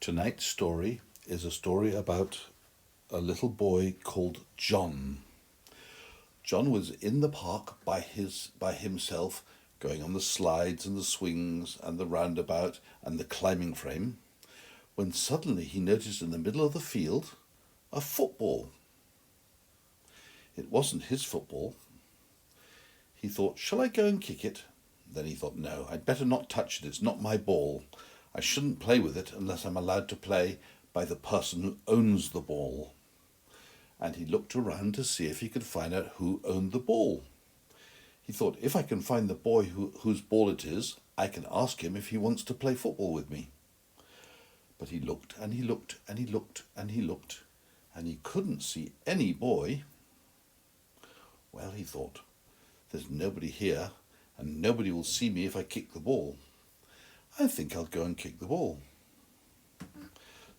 Tonight's story is a story about a little boy called John. John was in the park by himself, going on the slides and the swings and the roundabout and the climbing frame, when suddenly he noticed in the middle of the field a football. It wasn't his football. He thought, shall I go and kick it? Then he thought, no, I'd better not touch it. It's not my ball. I shouldn't play with it unless I'm allowed to play by the person who owns the ball. And he looked around to see if he could find out who owned the ball. He thought, if I can find the boy whose ball it is, I can ask him if he wants to play football with me. But he looked and he looked and he looked and he looked, and he couldn't see any boy. Well, he thought, there's nobody here, and nobody will see me if I kick the ball. I think I'll go and kick the ball.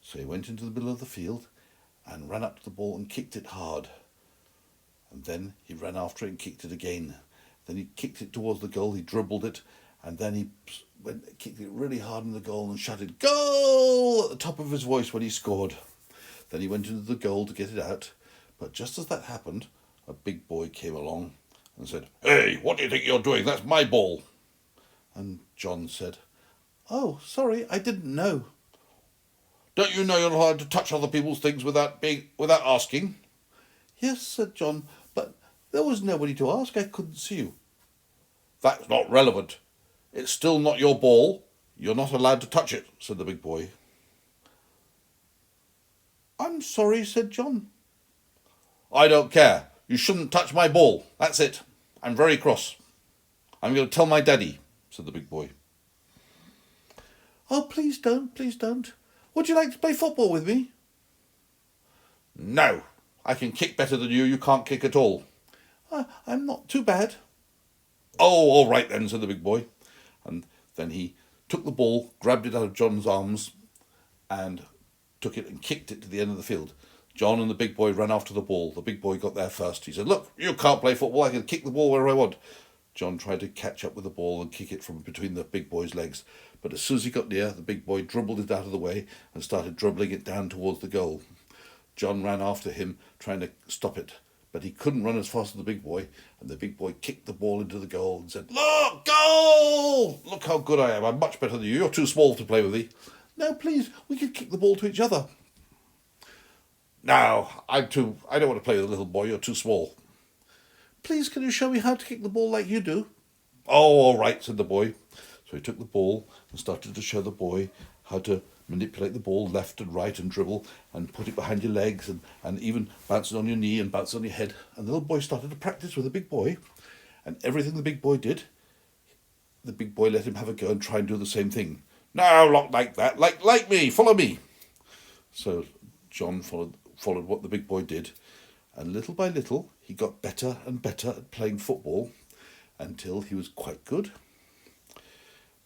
So he went into the middle of the field and ran up to the ball and kicked it hard. And then he ran after it and kicked it again. Then he kicked it towards the goal, he dribbled it, and then he kicked it really hard in the goal and shouted, "Goal!" at the top of his voice when he scored. Then he went into the goal to get it out, but just as that happened, a big boy came along and said, "Hey, what do you think you're doing? That's my ball." And John said, "Oh, sorry, I didn't know." "Don't you know you're not allowed to touch other people's things without asking?" "Yes," said John, "but there was nobody to ask. I couldn't see you." "That's not relevant. It's still not your ball. You're not allowed to touch it," said the big boy. "I'm sorry," said John. "I don't care. You shouldn't touch my ball. That's it. I'm very cross. I'm going to tell my daddy," said the big boy. "Oh, please don't, please don't. Would you like to play football with me?" "No, I can kick better than you. You can't kick at all." I'm not too bad." "Oh, all right then," said the big boy. And then he took the ball, grabbed it out of John's arms, and took it and kicked it to the end of the field. John and the big boy ran after the ball. The big boy got there first. He said, "Look, you can't play football. I can kick the ball wherever I want." John tried to catch up with the ball and kick it from between the big boy's legs. But as soon as he got near, the big boy dribbled it out of the way and started dribbling it down towards the goal. John ran after him, trying to stop it. But he couldn't run as fast as the big boy, and the big boy kicked the ball into the goal and said, "Look, goal! Look how good I am. I'm much better than you. You're too small to play with me." "No, please, we could kick the ball to each other." "No, I don't want to play with a little boy. You're too small." "Please, can you show me how to kick the ball like you do?" "Oh, all right," said the boy. So he took the ball and started to show the boy how to manipulate the ball left and right and dribble and put it behind your legs and even bounce it on your knee and bounce it on your head. And the little boy started to practice with the big boy. And everything the big boy did, the big boy let him have a go and try and do the same thing. "No, not like that. Like me. Follow me." So John followed what the big boy did. And little by little, he got better and better at playing football until he was quite good.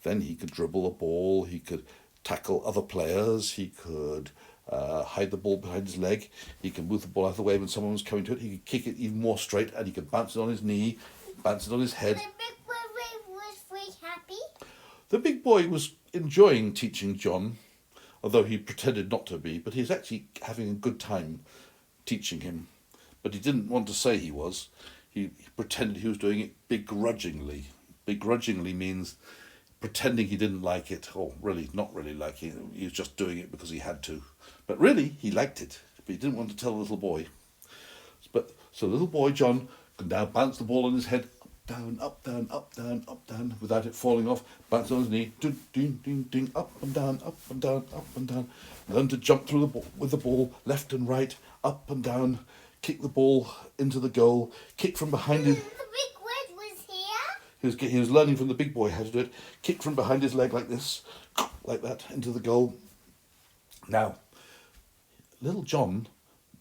Then he could dribble a ball, he could tackle other players, he could hide the ball behind his leg, he could move the ball out of the way when someone was coming to it, he could kick it even more straight, and he could bounce it on his knee, bounce it on his head. The big boy was very happy. The big boy was enjoying teaching John, although he pretended not to be, but he was actually having a good time teaching him. But he didn't want to say he was. He pretended he was doing it begrudgingly. Begrudgingly means pretending he didn't like it, or really not really liking it. He was just doing it because he had to. But really, he liked it, but he didn't want to tell the little boy. So little boy John could now bounce the ball on his head, up, down, up, down, up, down, without it falling off, bounce on his knee, ding, ding, ding, ding, up and down, up and down, up and down. Learn to jump through the ball, with the ball, left and right, up and down, kick the ball into the goal, kick from behind him. The big boy was here. He was learning from the big boy how to do it. Kick from behind his leg like this, like that, into the goal. Now, little John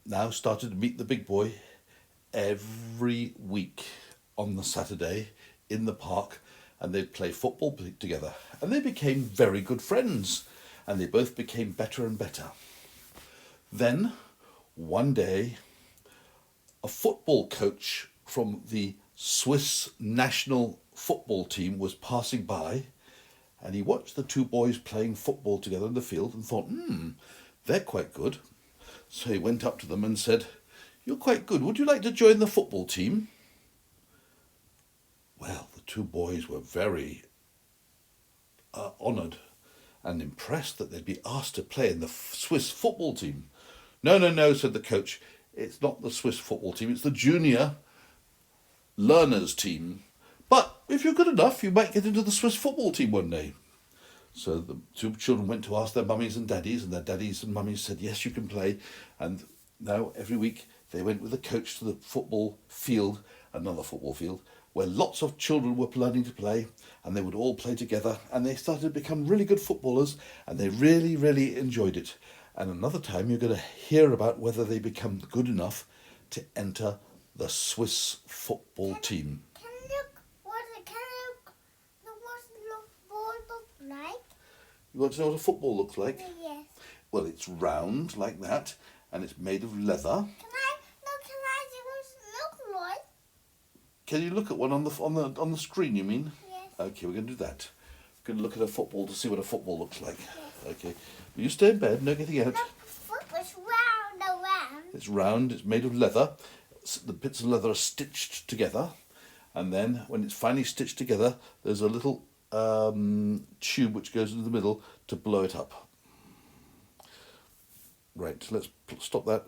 now started to meet the big boy every week on the Saturday in the park, and they'd play football together. And they became very good friends, and they both became better and better. Then, one day, a football coach from the Swiss national football team was passing by, and he watched the two boys playing football together in the field and thought, they're quite good. So he went up to them and said, "You're quite good. Would you like to join the football team?" Well, the two boys were very honoured and impressed that they'd be asked to play in the Swiss football team. No, no, no, said the coach. It's not the Swiss football team, it's the junior learners team. But if you're good enough, you might get into the Swiss football team one day. So the two children went to ask their mummies and daddies, and their daddies and mummies said, yes, you can play. And now every week they went with the coach to the football field, another football field, where lots of children were learning to play, and they would all play together, and they started to become really good footballers, and they really, really enjoyed it. And another time you're going to hear about whether they become good enough to enter the Swiss football team. Can you look what the ball look like? You want to know what a football looks like? Yes. Well, it's round like that, and it's made of leather. Can I see what it looks like? Can you look at one on the screen, you mean? Yes. Okay, we're going to do that. We're going to look at a football to see what a football looks like. Yes. Okay. Will you stay in bed? No getting out. It's round around. It's round. It's made of leather. The bits of leather are stitched together. And then, when it's finally stitched together, there's a little tube which goes into the middle to blow it up. Right, so let's stop that.